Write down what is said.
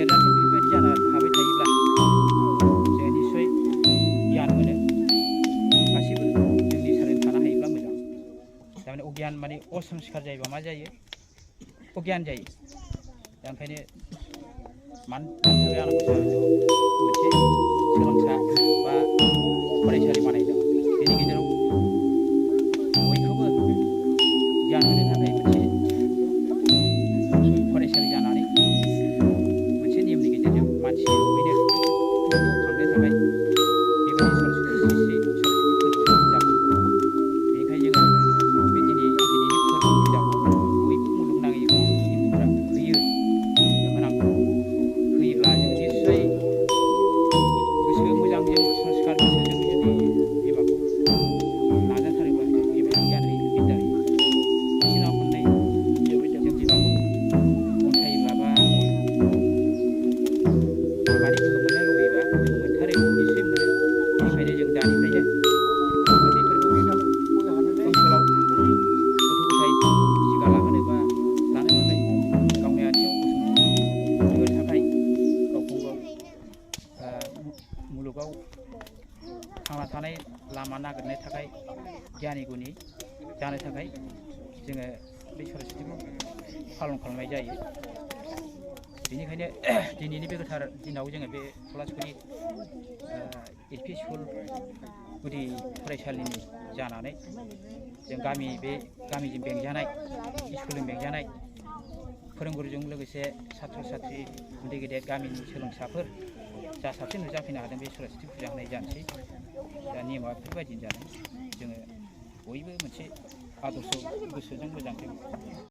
देरजासिम बेफोरबायदि जाना थाबाय थायोब्ला जों निस्सय गियान मोनो गासिबो जोंनि सोलों थानो हायोब्ला मोजां थारमाने अगियान माने असंस्कार जायोबा मा जायो अगियान जायो दा ओंखायनो मानि थाखाय आनान गसाइया मोनसे सोलोंसा बा फरायसालि बानायदों बेनि गेजेराव बयखौबो गियान होनो थाखाय मोनसे फरायसालि जानानै मोनसे नियमनि गेजेरजों मानसि बयनो खांनो थाखाय बेबायदि सरस्वती फोरबो जाबाय बेनिखायनो जोङो बे दिनैनि फोरबो फुजाखौ बयबो मुलुगनाङैनो हिन्दुफ्रा होयो होनांगौ होयोब्ला जों निस्सय गोसो मोजांजों संस्कार गोसोजों जुदि बिमाखौ नाजाथारोब्ला जों बिमाया गियान होयो बिद्दा होयो सिगाङाव खननाय जों बिमाखौ अनसायोब्ला बा बिमानि गोहो मोननो लुबैयोबा जों मोनथारो निस्सय मोनो बेनिखायनो जों दानिफ्रायनो उन्दैफोरखौ ओनसोलाव गथ' गथाय सिगा लाहोनो थाखाय गावनि आथिङाव गसंनो थाखाय गावखौ गाव मुलुगाव थांना थानाय लामा नागिरनो थाखाय गियानि गुनि जानो थाखाय जोङो बे सरस्वतीखौ पालन खालामनाय जायो बेनिखायनो दिनैनि बे गोथार दिनाव जोङो बे पलासगुरि एल.पि. स्कुल गुदि फरायसालिनि जानानै जों गामिजों बेंजानाय स्कुलजों बेंजानाय फोरोंगुरुजों लोगोसे सात्र साथ्रि उन्दै गेदेर गामिनि सोलोंसाफोर जा साबसिन नुजाफैनो हादों बे सरस्वती फुजा होनाय जानोसै दा नियमा बेफोरबायदिनो जादों जोङो बयबो मोनसे आदर्श गोसोजों मोजांजों